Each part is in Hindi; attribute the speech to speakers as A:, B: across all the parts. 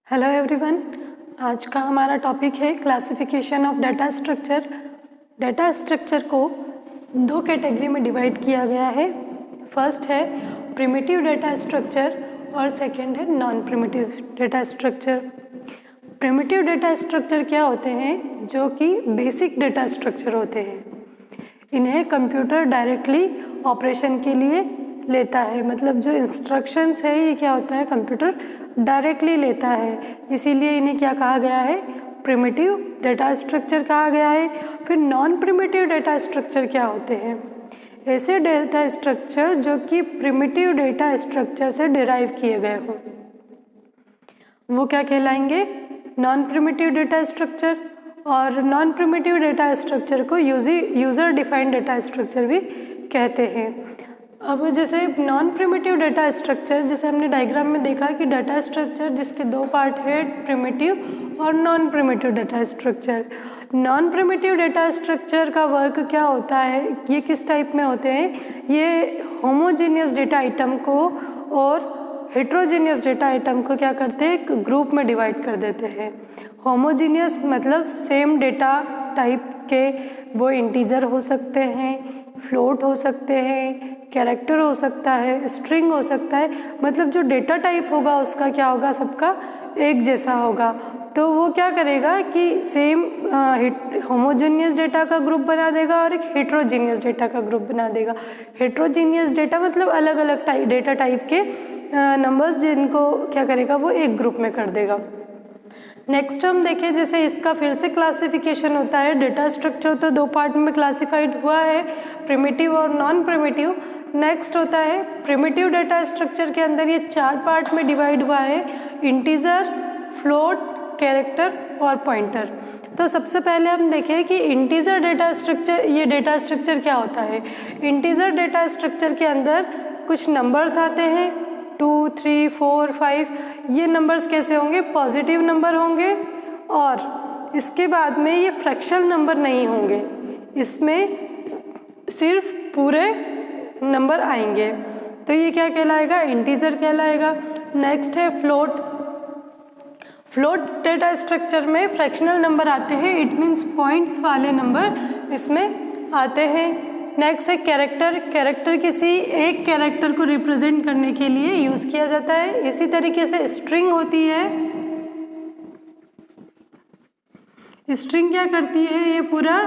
A: हेलो एवरीवन, आज का हमारा टॉपिक है classification of data structure. Data structure को दो कैटेगरी में डिवाइड किया गया है। फर्स्ट है प्रिमिटिव डाटा स्ट्रक्चर और सेकंड है non primitive data structure. Primitive data structure क्या होते हैं? जो कि बेसिक डाटा स्ट्रक्चर होते हैं। इन्हें कंप्यूटर डायरेक्टली ऑपरेशन के लिए लेता है, मतलब जो इंस्ट्रक्शंस है ये क्या होता है, कंप्यूटर डायरेक्टली लेता है, इसीलिए इन्हें क्या कहा गया है, प्रिमिटिव डाटा स्ट्रक्चर कहा गया है। फिर नॉन प्रिमिटिव डाटा स्ट्रक्चर क्या होते हैं? ऐसे डाटा स्ट्रक्चर जो कि प्रिमिटिव डाटा स्ट्रक्चर से डिराइव किए गए हों, वो क्या कहलाएंगे, नॉन प्रिमिटिव डाटा स्ट्रक्चर। और नॉन प्रिमिटिव डाटा स्ट्रक्चर को यूज़र डिफाइंड डाटा स्ट्रक्चर भी कहते हैं। अब जैसे नॉन प्रिमिटिव डाटा स्ट्रक्चर, जैसे हमने डायग्राम में देखा कि डाटा स्ट्रक्चर जिसके दो पार्ट है, प्रिमिटिव और non primitive data structure. Non primitive data structure का वर्क क्या होता है, ये किस टाइप में होते हैं, ये होमोजीनियस डेटा आइटम को और हेट्रोजीनियस डेटा आइटम को क्या करते हैं, एक ग्रुप में डिवाइड कर देते हैं। होमोजीनियस मतलब सेम डेटा टाइप के, वो इंटीजर हो सकते हैं, फ्लोट हो सकते हैं, कैरेक्टर हो सकता है, स्ट्रिंग हो सकता है, मतलब जो डेटा टाइप होगा उसका क्या होगा, सबका एक जैसा होगा। तो वो क्या करेगा कि सेम होमोजीनियस डेटा का ग्रुप बना देगा और एक हेट्रोजीनियस डेटा का ग्रुप बना देगा। हेट्रोजीनियस डेटा मतलब अलग अलग डेटा टाइप के नंबर्स, जिनको क्या करेगा, वो एक ग्रुप में कर देगा। नेक्स्ट हम देखें, जैसे इसका फिर से क्लासिफिकेशन होता है। डेटा स्ट्रक्चर तो दो पार्ट में क्लासिफाइड हुआ है, प्रिमिटिव और नॉन प्रिमिटिव। नेक्स्ट होता है प्रिमिटिव डाटा स्ट्रक्चर के अंदर ये चार पार्ट में डिवाइड हुआ है, इंटीजर, फ्लोट, कैरेक्टर और पॉइंटर। तो सबसे पहले हम देखें कि इंटीजर डाटा स्ट्रक्चर, ये डाटा स्ट्रक्चर क्या होता है। इंटीजर डाटा स्ट्रक्चर के अंदर कुछ नंबर्स आते हैं, 2, 3, 4, 5। ये नंबर्स कैसे होंगे, पॉजिटिव नंबर होंगे, और इसके बाद में ये फ्रैक्शनल नंबर नहीं होंगे, इसमें सिर्फ पूरे नंबर आएंगे। तो ये क्या कहलाएगा, इंटीजर कहलाएगा। नेक्स्ट है फ्लोट। फ्लोट डाटा स्ट्रक्चर में फ्रैक्शनल नंबर आते हैं, इट मीन्स पॉइंट्स वाले नंबर इसमें आते हैं। नेक्स्ट है कैरेक्टर। कैरेक्टर किसी एक कैरेक्टर को रिप्रेजेंट करने के लिए यूज़ किया जाता है। इसी तरीके से स्ट्रिंग होती है। स्ट्रिंग क्या करती है, ये पूरा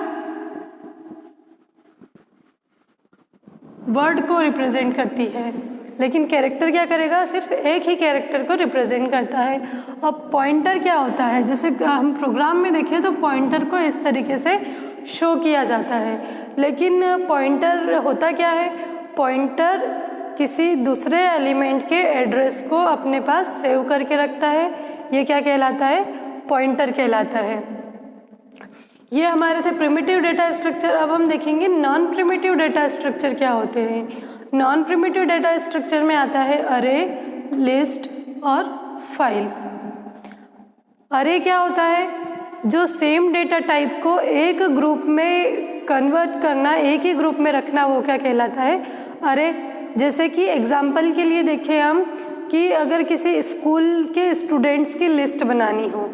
A: वर्ड को रिप्रेजेंट करती है, लेकिन कैरेक्टर क्या करेगा, सिर्फ एक ही कैरेक्टर को रिप्रेजेंट करता है। अब पॉइंटर क्या होता है, जैसे हम प्रोग्राम में देखें तो पॉइंटर को इस तरीके से शो किया जाता है, लेकिन पॉइंटर होता क्या है, पॉइंटर किसी दूसरे एलिमेंट के एड्रेस को अपने पास सेव करके रखता है। ये क्या कहलाता है, पॉइंटर कहलाता है। ये हमारे थे प्रिमिटिव डाटा स्ट्रक्चर। अब हम देखेंगे नॉन प्रिमिटिव डाटा स्ट्रक्चर क्या होते हैं। नॉन प्रिमिटिव डाटा स्ट्रक्चर में आता है अरे, लिस्ट और फाइल। अरे क्या होता है, जो सेम डेटा टाइप को एक ग्रुप में कन्वर्ट करना, एक ही ग्रुप में रखना, वो क्या कहलाता है, अरे। जैसे कि एग्जाम्पल के लिए देखें हम कि अगर किसी स्कूल के स्टूडेंट्स की लिस्ट बनानी हो,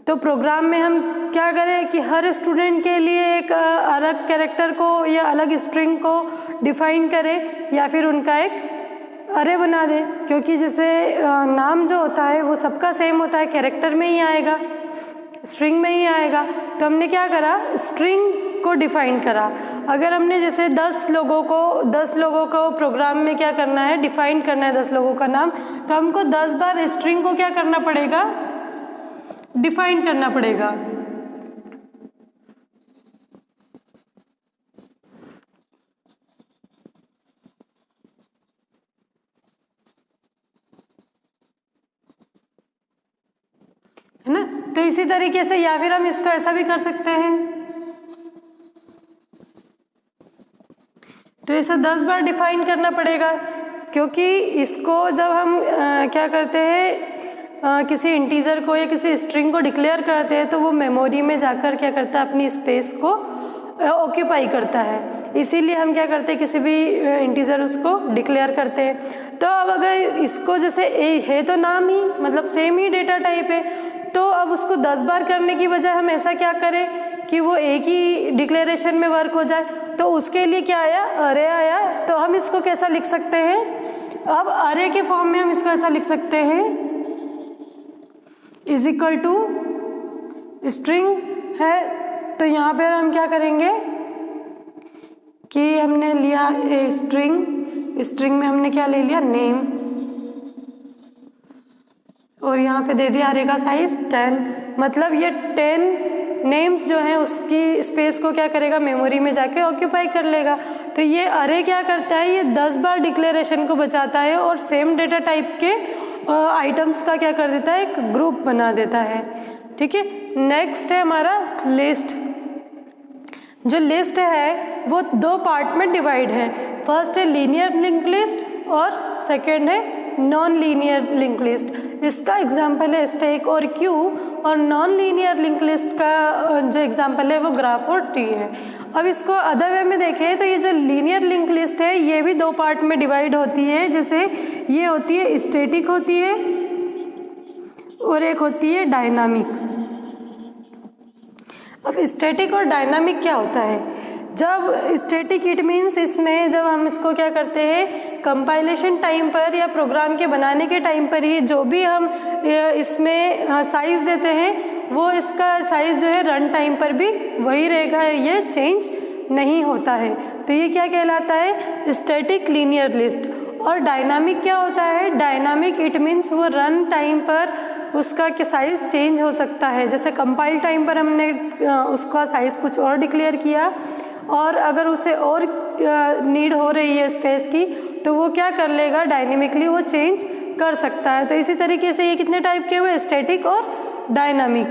A: तो प्रोग्राम में हम क्या करें कि हर स्टूडेंट के लिए एक अलग कैरेक्टर को या अलग स्ट्रिंग को डिफाइन करें, या फिर उनका एक अरे बना दें, क्योंकि जैसे नाम जो होता है वो सबका सेम होता है, कैरेक्टर में ही आएगा, स्ट्रिंग में ही आएगा। तो हमने क्या करा, स्ट्रिंग को डिफाइन करा। अगर हमने जैसे 10 लोगों को प्रोग्राम में क्या करना है, डिफाइन करना है 10 लोगों का नाम, तो हमको 10 बार स्ट्रिंग को क्या करना पड़ेगा, डिफाइन करना पड़ेगा। है ना। तो इसी तरीके से, या फिर हम इसको ऐसा भी कर सकते हैं, तो इसे 10 बार डिफाइन करना पड़ेगा, क्योंकि इसको जब हम क्या करते हैं, किसी इंटीजर को या किसी स्ट्रिंग को डिक्लेयर करते हैं, तो वो मेमोरी में जाकर क्या करता है, अपनी स्पेस को ऑक्यूपाई करता है। इसीलिए हम क्या करते हैं, किसी भी इंटीजर उसको डिक्लेयर करते हैं। तो अब अगर इसको जैसे ए है तो नाम ही मतलब सेम ही डेटा टाइप है, तो अब उसको 10 बार करने की बजाय हम ऐसा क्या करें कि वो एक ही डिक्लेरेशन में वर्क हो जाए। तो उसके लिए क्या आया, अरे आया। तो हम इसको कैसा लिख सकते हैं, अब अरे के फॉर्म में हम इसको ऐसा लिख सकते हैं, इज इक्वल टू स्ट्रिंग है। तो यहाँ पर हम क्या करेंगे कि हमने लिया ए स्ट्रिंग में हमने क्या ले लिया, नेम, और यहाँ पे दे दिया अरे का साइज 10। मतलब ये 10 नेम्स जो हैं उसकी स्पेस को क्या करेगा, मेमोरी में जाके ऑक्यूपाई कर लेगा। तो ये अरे क्या करता है, ये 10 बार डिक्लेरेशन को बचाता है और सेम डेटा टाइप के आइटम्स का क्या कर देता है, एक ग्रुप बना देता है। ठीक है, नेक्स्ट है हमारा लिस्ट। जो लिस्ट है वो 2 पार्ट में डिवाइड है। फर्स्ट है लीनियर लिंक लिस्ट और सेकेंड है नॉन लीनियर लिंक लिस्ट। इसका एग्जाम्पल है स्टैक और क्यू, और नॉन लीनियर लिंक लिस्ट का जो एग्जाम्पल है वो ग्राफ और ट्री है। अब इसको अदर वे में देखें तो ये जो लीनियर लिंक लिस्ट है ये भी 2 पार्ट में डिवाइड होती है। जैसे ये होती है स्टैटिक होती है और एक होती है डायनामिक। अब स्टैटिक और डायनामिक क्या होता है, जब स्टैटिक इट मीन्स इसमें जब हम इसको क्या करते हैं, कंपाइलेशन टाइम पर या प्रोग्राम के बनाने के टाइम पर ही जो भी हम इसमें साइज़ देते हैं वो इसका साइज़ जो है रन टाइम पर भी वही रहेगा, ये चेंज नहीं होता है। तो ये क्या कहलाता है, स्टैटिक लीनियर लिस्ट। और डायनामिक क्या होता है, डायनामिक इट मीन्स वो रन टाइम पर उसका क्या साइज़ चेंज हो सकता है। जैसे कंपाइल टाइम पर हमने उसका साइज़ कुछ और डिक्लेयर किया और अगर उसे और नीड हो रही है स्पेस की तो वो क्या कर लेगा, डायनेमिकली वो चेंज कर सकता है। तो इसी तरीके से ये कितने टाइप के हुए, स्टैटिक और डायनामिक।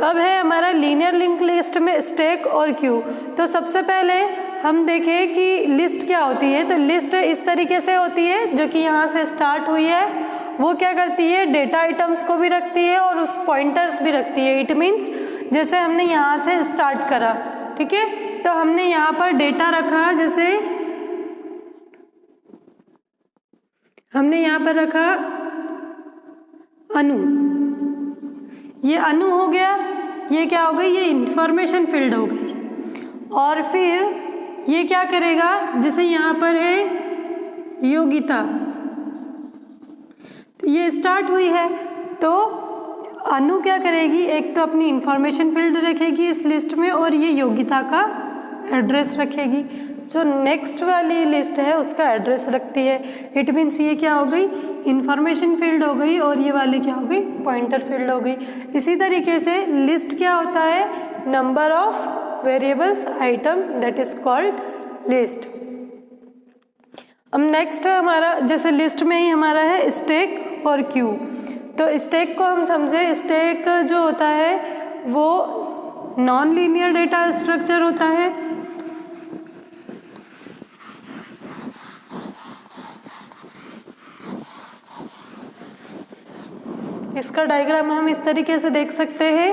A: अब है हमारा लीनियर लिंक लिस्ट में स्टैक और क्यू। तो सबसे पहले हम देखें कि लिस्ट क्या होती है। तो लिस्ट इस तरीके से होती है जो कि यहाँ से स्टार्ट हुई है, वो क्या करती है, डेटा आइटम्स को भी रखती है और उस पॉइंटर्स भी रखती है। इट मीन्स जैसे हमने यहाँ से स्टार्ट करा, ठीक है, तो हमने यहाँ पर डेटा रखा, जैसे हमने यहाँ पर रखा अनु, ये अनु हो गया, ये क्या हो गई, ये इंफॉर्मेशन फील्ड हो गई। और फिर ये क्या करेगा, जैसे यहाँ पर है योगिता, तो ये स्टार्ट हुई है, तो अनु क्या करेगी, एक तो अपनी इंफॉर्मेशन फील्ड रखेगी इस लिस्ट में और ये योगिता का एड्रेस रखेगी। जो नेक्स्ट वाली लिस्ट है उसका एड्रेस रखती है। इट मीन्स ये क्या हो गई, इंफॉर्मेशन फील्ड हो गई और ये वाली क्या हो गई, पॉइंटर फील्ड हो गई। इसी तरीके से लिस्ट क्या होता है, number of variables item, that is called list. अब नेक्स्ट है हमारा, जैसे लिस्ट में ही हमारा है स्टैक और क्यू। तो स्टैक को हम समझे, स्टैक जो होता है वो नॉन लीनियर डेटा स्ट्रक्चर होता है। इसका डायग्राम हम इस तरीके से देख सकते हैं।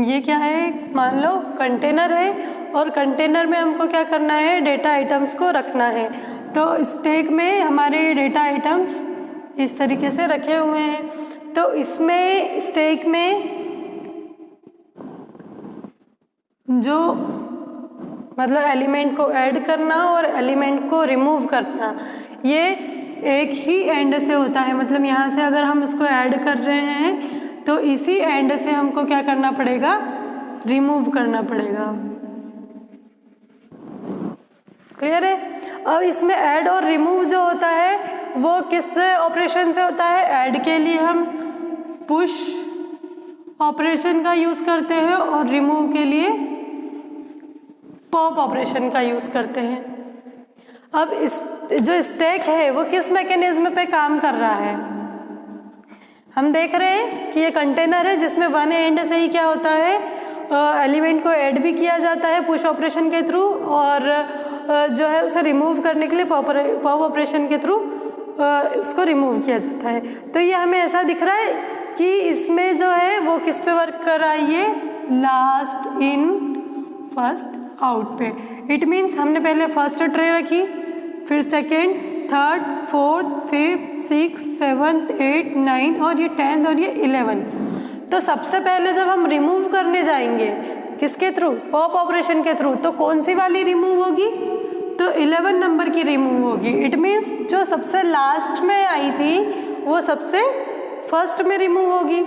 A: ये क्या है, मान लो कंटेनर है और कंटेनर में हमको क्या करना है, डेटा आइटम्स को रखना है। तो स्टैक में हमारे डेटा आइटम्स इस तरीके से रखे हुए हैं। तो इसमें स्टैक में जो मतलब एलिमेंट को ऐड करना और एलिमेंट को रिमूव करना, ये एक ही एंड से होता है। मतलब यहाँ से अगर हम इसको ऐड कर रहे हैं तो इसी एंड से हमको क्या करना पड़ेगा, रिमूव करना पड़ेगा। क्लियर है। अब इसमें ऐड और रिमूव जो होता है वो किस ऑपरेशन से होता है, ऐड के लिए हम पुश ऑपरेशन का यूज़ करते हैं और रिमूव के लिए पॉप ऑपरेशन का यूज़ करते हैं। अब इस जो स्टैक है वो किस मैकेनिज्म पे काम कर रहा है, हम देख रहे हैं कि ये कंटेनर है जिसमें वन एंड से ही क्या होता है, एलिमेंट को ऐड भी किया जाता है पुश ऑपरेशन के थ्रू, और जो है उसे रिमूव करने के लिए पॉप ऑपरेशन के थ्रू उसको रिमूव किया जाता है। तो ये हमें ऐसा दिख रहा है कि इसमें जो है वो किस पे वर्क कर रहा है, ये लास्ट इन फर्स्ट आउट पे। इट मीन्स हमने पहले फर्स्ट ट्रे रखी, फिर second, third, fourth, fifth, six, seventh, 8, 9 और ये 10th और ये 11। तो सबसे पहले जब हम रिमूव करने जाएंगे किसके थ्रू, पॉप ऑपरेशन के थ्रू, तो कौन सी वाली रिमूव होगी, तो 11 नंबर की रिमूव होगी। इट मीन्स जो सबसे लास्ट में आई थी वो सबसे फर्स्ट में रिमूव होगी।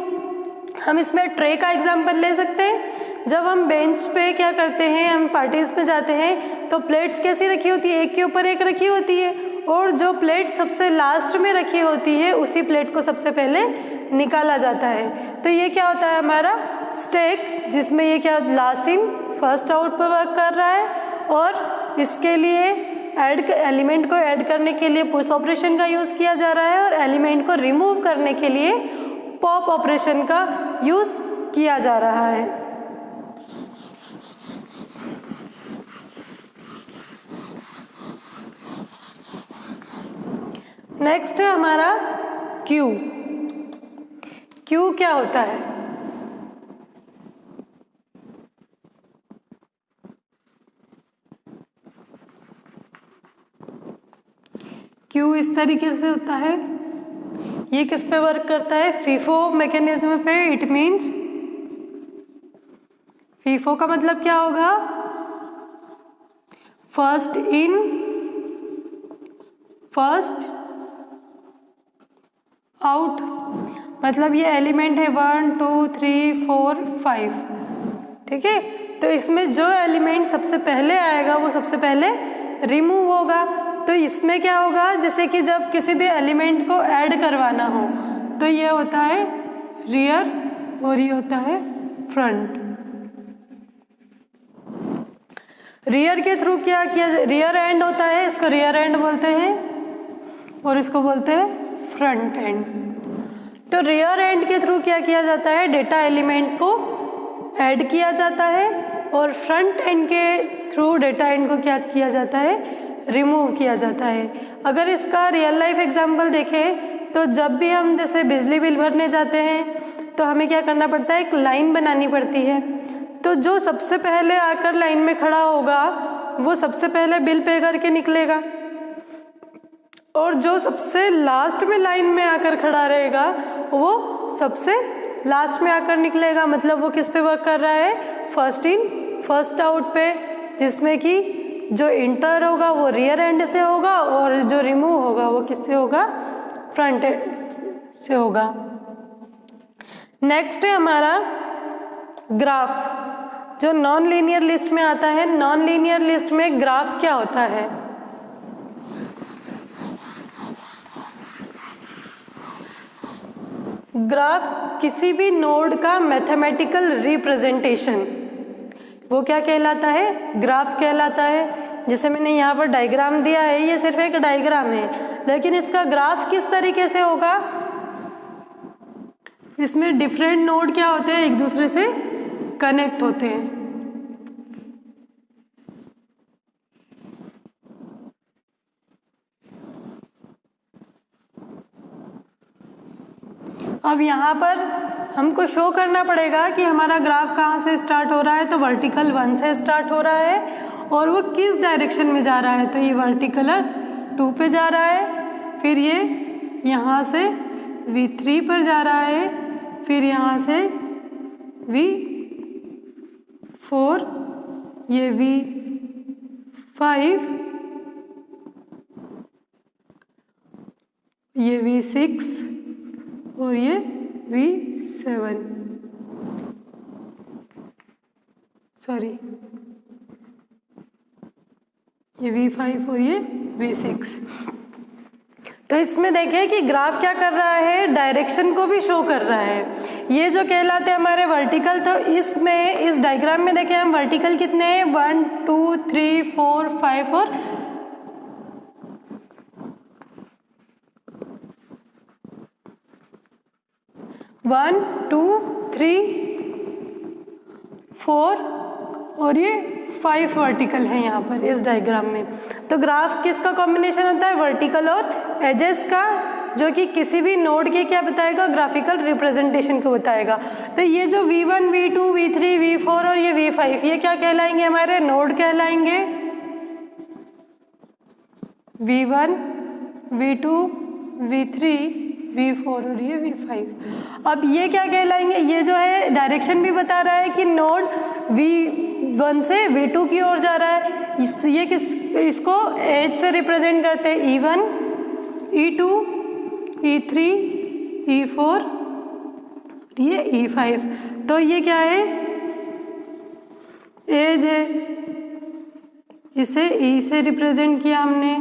A: हम इसमें ट्रे का एग्जाम्पल ले सकते हैं। जब हम बेंच पे क्या करते हैं, हम पार्टीज पे जाते हैं तो प्लेट्स कैसी रखी होती है, एक के ऊपर एक रखी होती है, और जो प्लेट सबसे लास्ट में रखी होती है उसी प्लेट को सबसे पहले निकाला जाता है। तो ये क्या होता है हमारा स्टैक, जिसमें ये क्या लास्ट इन फर्स्ट आउट पर वर्क कर रहा है, और इसके लिए एलिमेंट को ऐड करने के लिए पुश ऑपरेशन का यूज़ किया जा रहा है, और एलिमेंट को रिमूव करने के लिए पॉप ऑपरेशन का यूज़ किया जा रहा है। नेक्स्ट है हमारा क्यू। क्यू क्या होता है, क्यू इस तरीके से होता है। ये किस पे वर्क करता है, फीफो मैकेनिज्म पे। इट मीन्स फीफो का मतलब क्या होगा, फर्स्ट इन फर्स्ट आउट। मतलब ये एलिमेंट है 1 2 3 4 5, ठीक है। तो इसमें जो एलिमेंट सबसे पहले आएगा वो सबसे पहले रिमूव होगा। तो इसमें क्या होगा, जैसे कि जब किसी भी एलिमेंट को ऐड करवाना हो तो ये होता है रियर और ये होता है फ्रंट। रियर के थ्रू क्या किया, रियर एंड होता है, इसको रियर एंड बोलते हैं, और इसको बोलते हैं फ्रंट एंड। तो रियर एंड के थ्रू क्या किया जाता है, डेटा एलिमेंट को ऐड किया जाता है, और फ्रंट एंड के थ्रू डेटा एंड को क्या किया जाता है, रिमूव किया जाता है। अगर इसका रियल लाइफ एग्जांपल देखें तो जब भी हम जैसे बिजली बिल भरने जाते हैं तो हमें क्या करना पड़ता है, एक लाइन बनानी पड़ती है। तो जो सबसे पहले आकर लाइन में खड़ा होगा वो सबसे पहले बिल पे करके निकलेगा, और जो सबसे लास्ट में लाइन में आकर खड़ा रहेगा वो सबसे लास्ट में आकर निकलेगा। मतलब वो किस पे वर्क कर रहा है, फर्स्ट इन फर्स्ट आउट पे, जिसमें कि जो इंटर होगा वो रियर एंड से होगा और जो रिमूव होगा वो किससे होगा, फ्रंट एंड से होगा। नेक्स्ट है हमारा ग्राफ, जो नॉन लीनियर लिस्ट में आता है। नॉन लीनियर लिस्ट में ग्राफ क्या होता है, ग्राफ किसी भी नोड का मैथमेटिकल रिप्रेजेंटेशन, वो क्या कहलाता है, ग्राफ कहलाता है। जैसे मैंने यहाँ पर डायग्राम दिया है, ये सिर्फ एक डायग्राम है, लेकिन इसका ग्राफ किस तरीके से होगा, इसमें डिफरेंट नोड क्या होते हैं, एक दूसरे से कनेक्ट होते हैं। अब यहाँ पर हमको शो करना पड़ेगा कि हमारा ग्राफ कहाँ से स्टार्ट हो रहा है, तो वर्टिकल 1 से स्टार्ट हो रहा है, और वो किस डायरेक्शन में जा रहा है, तो ये वर्टिकल 2 पे जा रहा है, फिर ये यहाँ से V3 पर जा रहा है, फिर यहाँ से V4, ये V5, ये V6 और ये V7, सॉरी ये V5 और ये V6। तो इसमें देखें कि ग्राफ क्या कर रहा है, डायरेक्शन को भी शो कर रहा है। ये जो कहलाते हैं हमारे वर्टिकल, तो इसमें इस डायग्राम में देखें हम वर्टिकल कितने हैं, 1 2 3 4 5 और 1 2 3 4 और ये 5 वर्टिकल है यहाँ पर इस डायग्राम में। तो ग्राफ किसका कॉम्बिनेशन होता है, वर्टिकल और एजेस का, जो कि किसी भी नोड के क्या बताएगा, ग्राफिकल रिप्रेजेंटेशन को बताएगा। तो ये जो V1 V2 V3 V4 और ये V5, ये क्या कहलाएंगे, हमारे नोड कहलाएंगे। V1, V2, V3, V4 और ये V5। अब ये क्या कहलाएंगे, ये जो है डायरेक्शन भी बता रहा है कि नोड V1 से V2 की ओर जा रहा है। ये इसको एज से रिप्रेजेंट करते हैं, E1, E2, E3, E4, ये E5। तो ये क्या है, एज है, इसे E से रिप्रेजेंट किया हमने।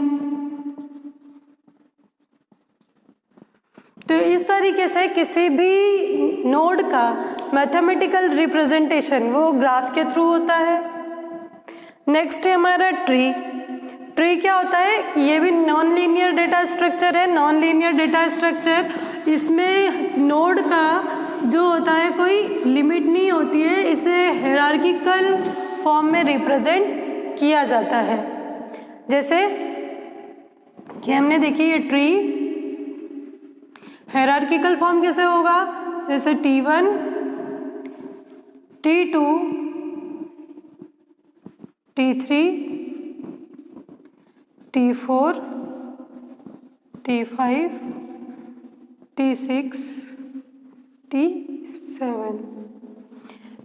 A: तो इस तरीके से किसी भी नोड का मैथमेटिकल रिप्रेजेंटेशन वो ग्राफ के थ्रू होता है। नेक्स्ट है हमारा ट्री। ट्री क्या होता है, ये भी नॉन लीनियर डेटा स्ट्रक्चर है। नॉन लीनियर डेटा स्ट्रक्चर, इसमें नोड का जो होता है कोई लिमिट नहीं होती है, इसे हायरार्किकल फॉर्म में रिप्रेजेंट किया जाता है। जैसे कि हमने देखी ये ट्री हायरार्किकल फॉर्म कैसे होगा, जैसे T1, T2, T3, T4, T5, T6, T7।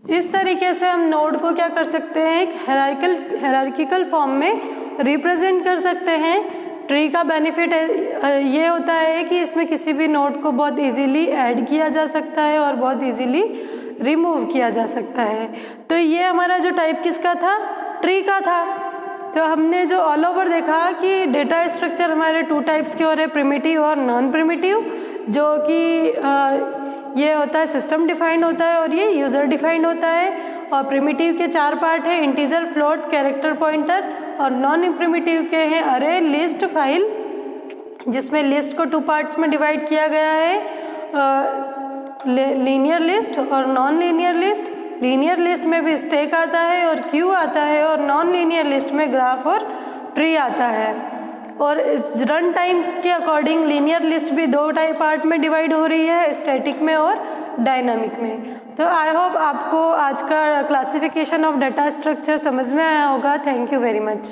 A: इस तरीके से हम नोड को क्या कर सकते हैं, एक हायरार्किकल फॉर्म में रिप्रेजेंट कर सकते हैं। ट्री का बेनिफिट ये होता है कि इसमें किसी भी नोड को बहुत इजीली ऐड किया जा सकता है और बहुत इजीली रिमूव किया जा सकता है। तो ये हमारा जो टाइप किसका था, ट्री का था। तो हमने जो ऑल ओवर देखा कि डेटा स्ट्रक्चर हमारे 2 टाइप्स के हो रहे, प्रिमिटिव और नॉन प्रिमिटिव, जो कि ये होता है सिस्टम डिफाइंड होता है और ये यूज़र डिफाइंड होता है। और प्रिमिटिव के 4 पार्ट है, इंटीजर, फ्लोट, कैरेक्टर पॉइंटर। और नॉन प्रिमिटिव के हैं अरे, लिस्ट, फाइल, जिसमें लिस्ट को 2 पार्ट्स में डिवाइड किया गया है, लीनियर लिस्ट और non linear list. Linear list में भी स्टैक आता है और क्यू आता है, और नॉन लीनियर लिस्ट में ग्राफ और ट्री आता है। और रन टाइम के अकॉर्डिंग लीनियर लिस्ट भी 2 पार्ट में डिवाइड हो रही है, स्टैटिक में और डायनामिक में। तो आई होप आपको आज का क्लासिफिकेशन ऑफ डाटा स्ट्रक्चर समझ में आया होगा। Thank you very much.